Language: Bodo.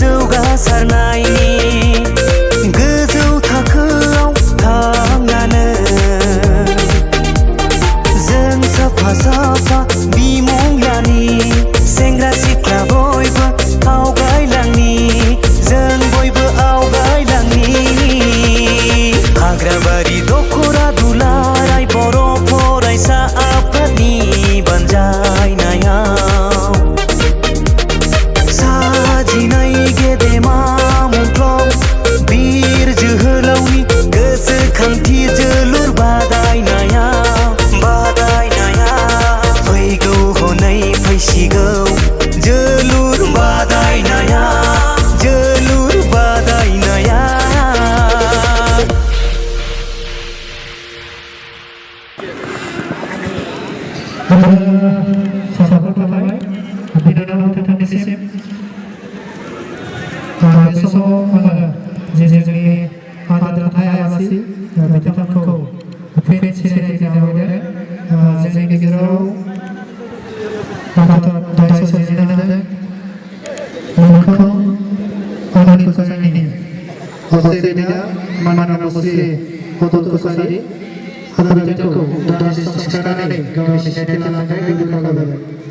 जौगासारनायनि गोजौ थाखोआव थांनानै जों साफा साफा बिमुं सेंग्रा सिख्ला बयबो आवगायलांनि जों बयबो आवगायलांनि हाग्राबारि दख'रा दुलाराय बर' फरायसा आफादनि बानजायनायाव साजिनाय गेदेमा मुंख्लं बिर जोहोलावनि गोसोखांथि जोलुर बादायनाया फैगौ हनै फैसिगौ जोलुर बादायनाया साबायखर थाबाय बिनानाव नोंथांनिसिम बे समाव आङो जोंनि आदोरनाय आलासि बिथांमोनखौ फिन सिनायथि होनो जोंनि गेजेराव दाय सोरजिनानै मुंखौ आनन्द कसारिनि हसेरिया मानना मुस्रि हदल कसारि आरो बिथांखौ दाय संस्कारनानै गावनि सिनायथि लानानै खावलायबाय।